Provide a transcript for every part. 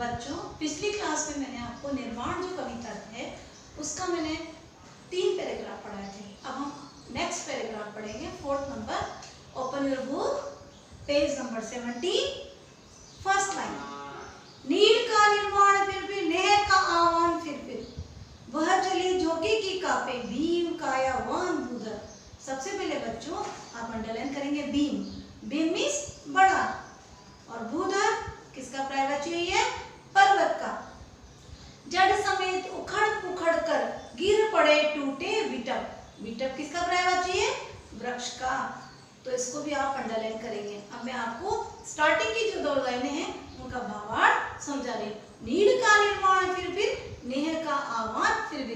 बच्चों, पिछली क्लास में मैंने आपको निर्माण जो कविता है उसका मैंने 3 पैराग्राफ पढ़ाए थे। अब हम नेक्स्ट पैराग्राफ पढ़ेंगे, 4th number. Open your book, page number 17, first line. नीड़ का निर्माण फिर भी, नेह का आह्वान फिर वह चली झोंके की कापे, भीम कायावान भूधर। सबसे पहले बच्चों आप अंडरलाइन करेंगे भीम। भीम मीन्स बड़ा, और भूधर किसका पर्यायवाची है? पर्वत का। जड़ समेत उखड़ पुखड़ कर गिर पड़े टूटे विटप। विटप किसका पर्यायवाची है? वृक्ष का। तो इसको भी आप अंडरलाइन करेंगे। अब मैं आपको स्टार्टिंग की जो 2 लाइनें हैं उनका भावार्थ समझा रही। नीड़ का निर्माण फिर नेह का आह्वान फिर।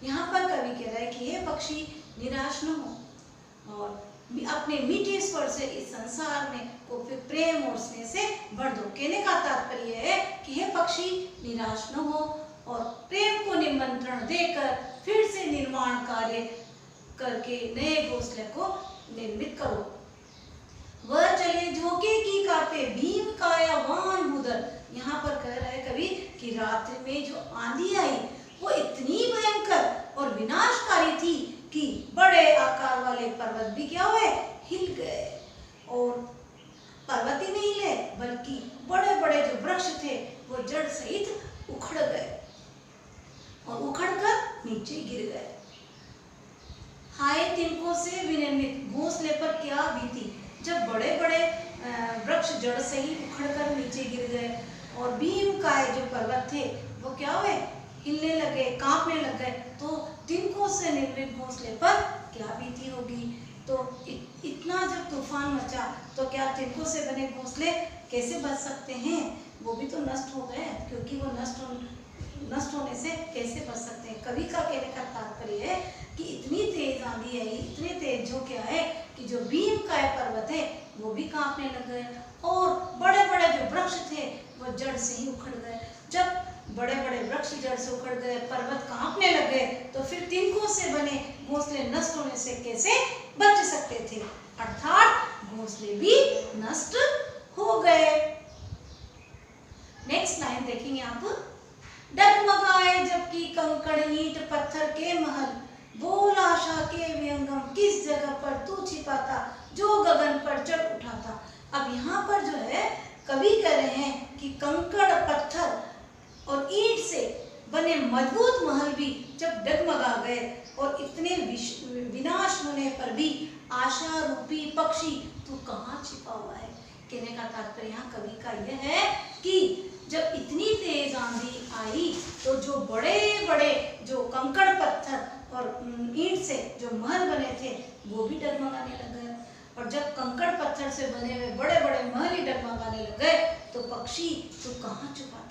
यहाँ पर कवि कह रहा है कि ये पक्षी निराश न हो और अपने मीठे स्वर से इस संसार में को फिर प्रेम और स्नेह से भर दो। कहने का तात्पर्य है कि यह पक्षी निराश न हो और प्रेम को निमंत्रण देकर फिर से निर्माण कार्य करके नए घोंसले को निर्मित करो। वह चले झोंके की कापे, भीम कायावान भूधर। यहाँ पर कह रहा है कवि कि रात्रि में जो आंधी आई वो इतनी भयंकर और विनाशकारी थी कि बड़े आकार वाले पर्वत भी क्या हुए? हिल गए। और पर्वत ही नहीं हिले बल्कि बड़े बड़े जो वृक्ष थे वो जड़ सहित उखड़ गए और उखड़कर नीचे गिर गए। हाय तिनकों से विनिर्मित घोंसले पर क्या बीती, जब बड़े बड़े वृक्ष जड़ सहित उखड़कर नीचे गिर गए और भीम काय जो पर्वत थे वो क्या हुए? हिलने लगे, कांपने लग गए। तो तिनकों से निर्मित घोंसले पर क्या बीती होगी। तो इतना जब तूफान मचा तो क्या तिनकों से बने घोंसले कैसे बच सकते हैं? वो भी तो नष्ट हो गए, क्योंकि वो नष्ट होने से कैसे बच सकते हैं। कवि का कहने का तात्पर्य है कि इतनी तेज आंधी आई, इतने तेज झोंके आए कि जो भीम काय पर्वत है वो भी कांपने लग गए और बड़े बड़े जो वृक्ष थे वो जड़ से ही उखड़ गए। जब बड़े बड़े वृक्ष जड़ से उखड़ गए, पर्वत कांपने लग गए, तो फिर तिनकों से बने घोंसले नष्ट होने से कैसे बच सकते थे? अर्थात घोंसले भी नष्ट हो गए। नेक्स्ट लाइन देखेंगे आप। डगमगाए जबकि कंकड़ ईंट पत्थर के महल, बोल आशा के विहंगम किस जगह पर तू छिपाता, जो गगन पर चढ़ उठाता। अब यहाँ पर जो है कवि कह रहे हैं कि कंकड़ पत्थर और ईंट से बने मजबूत महल भी जब डगमगा गए और इतने विनाश होने पर भी आशा रूपी पक्षी तू कहाँ छिपा हुआ है। कहने का तात्पर्य यहाँ कवि का यह है कि जब इतनी तेज आंधी आई तो जो बड़े बड़े जो कंकड़ पत्थर और ईंट से जो महल बने थे वो भी डगमगाने लग गए। और जब कंकड़ पत्थर से बने हुए बड़े बड़े महल ही डगमगाने लग गए तो पक्षी तो कहाँ छुपाता।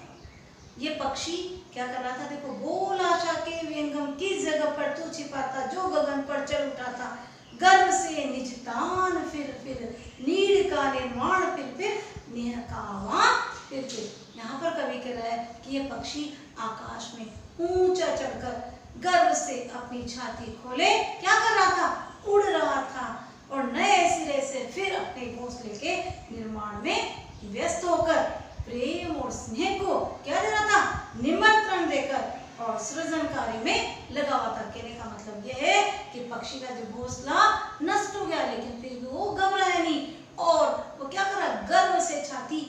ये पक्षी क्या कर रहा था? देखो, बोल आशा के विहंगम किस जगह पर तू छिपाता, जो गगन पर चढ़ उठाता, गर्व से निज तान फिर नीड़ का निर्माण फिर नेह का आह्वान फिर। यहाँ पर कवि कह रहा है कि ये पक्षी आकाश में ऊंचा चढ़कर गर्व से अपनी छाती खोले क्या कर रहा था? उड़ रहा था और नए सिरे से फिर अपने घोंसले के निर्माण में व्यस्त होकर प्रेम और स्नेह को क्या दे रहा था? निमंत्रण देकर और सृजन कार्य में लगा हुआ था। कहने का मतलब यह है कि पक्षी का जो घोंसला नष्ट हो गया लेकिन फिर भी वो घबराया नहीं और वो क्या करा? गर्व से छाती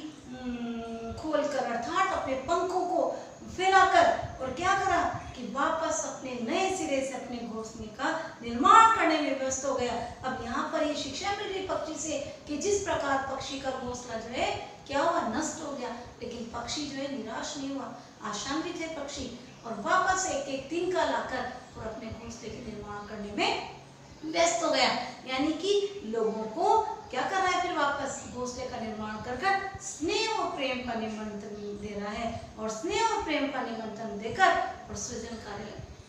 खोलकर अर्थात अपने पंखों को फैलाकर और क्या करा कि वापस अपने नए सिरे से अपने घोंसले का निर्माण करने में व्यस्त हो गया। अब यहाँ पर ये शिक्षा मिल रही पक्षी से कि जिस प्रकार पक्षी का घोंसला जो है क्या हुआ? नष्ट हो गया, लेकिन पक्षी जो है निराश नहीं हुआ, आशान्वित है पक्षी और वापस एक तिनका लाकर और अपने घोंसले के निर्माण करने में व्यस्त हो गया। यानी कि लोगों को क्या कर रहा है? फिर वापस घोंसले का निर्माण कर स्नेह और प्रेम का निमंत्रण दे रहा है और स्नेह और प्रेम का निमंत्रण देकर और सृजन कार्य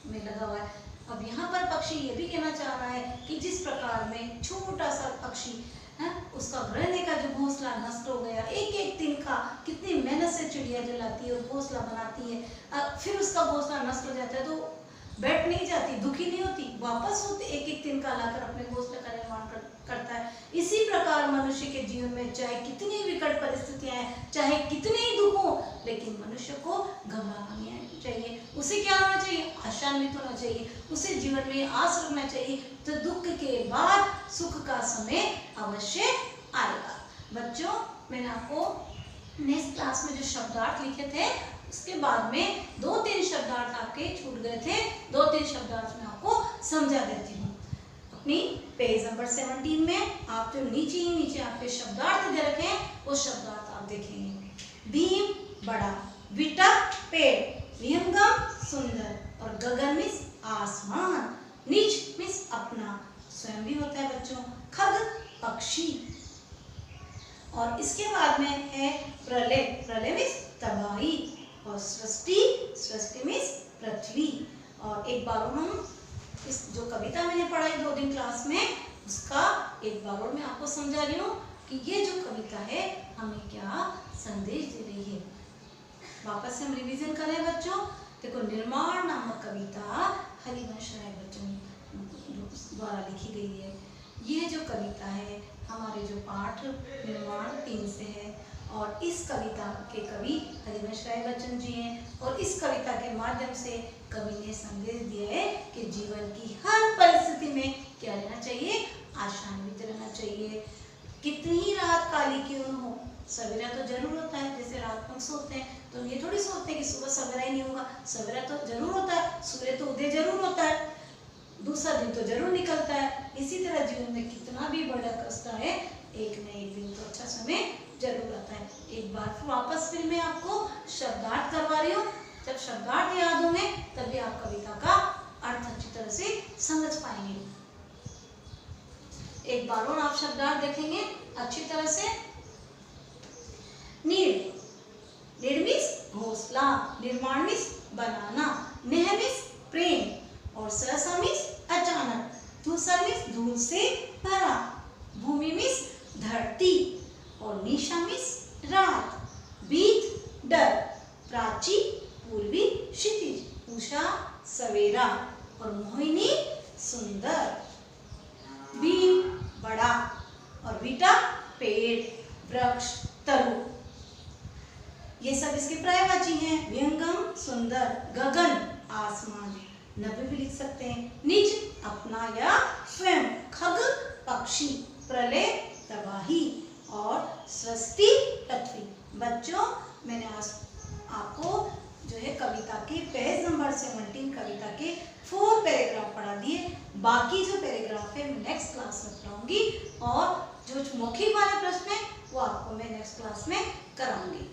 में लगा हुआ है। अब यहाँ पर पक्षी ये भी कहना चाह रहा है कि जिस प्रकार में छोटा सा पक्षी है उसका रहने का जो घोंसला नष्ट हो गया, एक तिनका कितनी मेहनत से चिड़िया जलाती है और घोंसला बनाती है, फिर उसका घोंसला नष्ट हो जाता है तो बैठ नहीं जाती, दुखी नहीं होती, वापस होते एक एक तिनका लाकर अपने घोंसले का निर्माण करता है। इसी प्रकार मनुष्य के जीवन में चाहे कितनी विकट परिस्थितियां हैं, चाहे कितने ही दुख हो, लेकिन मनुष्य को घबराना नहीं चाहिए। उसे क्या होना चाहिए? आशान्वित होना चाहिए। उसे जीवन में आस रखना चाहिए, तो दुख के बाद सुख का समय अवश्य आएगा। बच्चों, मैंने आपको नेक्स्ट क्लास में जो शब्दार्थ लिखे थे उसके बाद में 2-3 शब्दार्थ आपके छूट गए थे, 2-3 शब्दार्थ में आपको समझा देती हूँ। अपनी पेज नंबर 17 में आप जो नीचे आपके शब्दार्थ दे रखे हैं वो शब्दार्थ आप देखेंगे। भीम बड़ा, विटा पेड़, विहंगम सुंदर, और गगन मीन्स आसमान, नीच मीन्स अपना, स्वयं भी होता है बच्चों, खग पक्षी, और इसके बाद में है प्रलय, प्रलय मीन्स तबाही, और सृष्टि मीन्स पृथ्वी। और एक बार हम इस जो कविता मैंने पढ़ाई 2 दिन क्लास में, उसका एक बार और मैं आपको समझा रही हूँ कि ये जो कविता है हमें क्या संदेश दे रही है। वापस से हम रिवीजन करें बच्चों। देखो, निर्माण नामक कविता हरिवंश राय बच्चन द्वारा लिखी गई है। ये जो कविता है हमारे जो पाठ निर्माण 3 से है, और इस कविता के कवि हरिवंश राय बच्चन जी हैं, और इस कविता के माध्यम से कवि ने संदेश दिया है कि जीवन की हर परिस्थिति में क्या रहना चाहिए? आशान्वित रहना चाहिए। कितनी ही रात काली क्यों न हो, सवेरा तो जरूर होता है। जैसे रात को हम सोते हैं तो ये थोड़ी सोचते हैं कि सुबह सवेरा ही नहीं होगा, सवेरा तो जरूर होता है, सूर्य तो उदय जरूर होता है, दूसरा दिन तो जरूर निकलता है। इसी तरह जीवन में कितना भी बड़ा कष्ट है, एक न एक दिन तो अच्छा समय जरूर आता है। एक बार फिर वापस फिर मैं आपको शब्दार्थ करवा रही हूँ। जब शब्दार्थ याद होंगे तभी आप कविता का अर्थ अच्छी तरह से समझ पाएंगे। एक बार और आप शब्दार्थ देखेंगे अच्छी तरह से। नीड, नीड मीन्स घोंसला, निर्माण मीन्स बनाना, नेह मीन्स प्रेम, और सहसा मीन्स अचानक, धूसर मीन्स धूल से भरा, भूमि मीन्स धरती, और निशा मीन्स रात, बीत डर, प्राची पूर्वी क्षितिज, उषा सवेरा, और मोहिनी सुंदर। भीम बड़ा, और विटा पेड़, वृक्ष तरु, ये सब इसके पर्यायवाची हैं। विहंगम सुंदर, गगन आसमान, नभ भी लिख सकते हैं, निज अपना या स्वयं, खग पक्षी, प्रलय तबाही, और सृष्टि पृथ्वी। बच्चों, मैंने आज आपको जो है कविता के पेज नंबर 17 कविता के 4 पैराग्राफ पढ़ा दिए। बाकी जो पैराग्राफ है मैं नेक्स्ट क्लास में पढ़ाऊंगी, और जो मौखिक वाले प्रश्न है वो आपको मैं नेक्स्ट क्लास में कराऊंगी।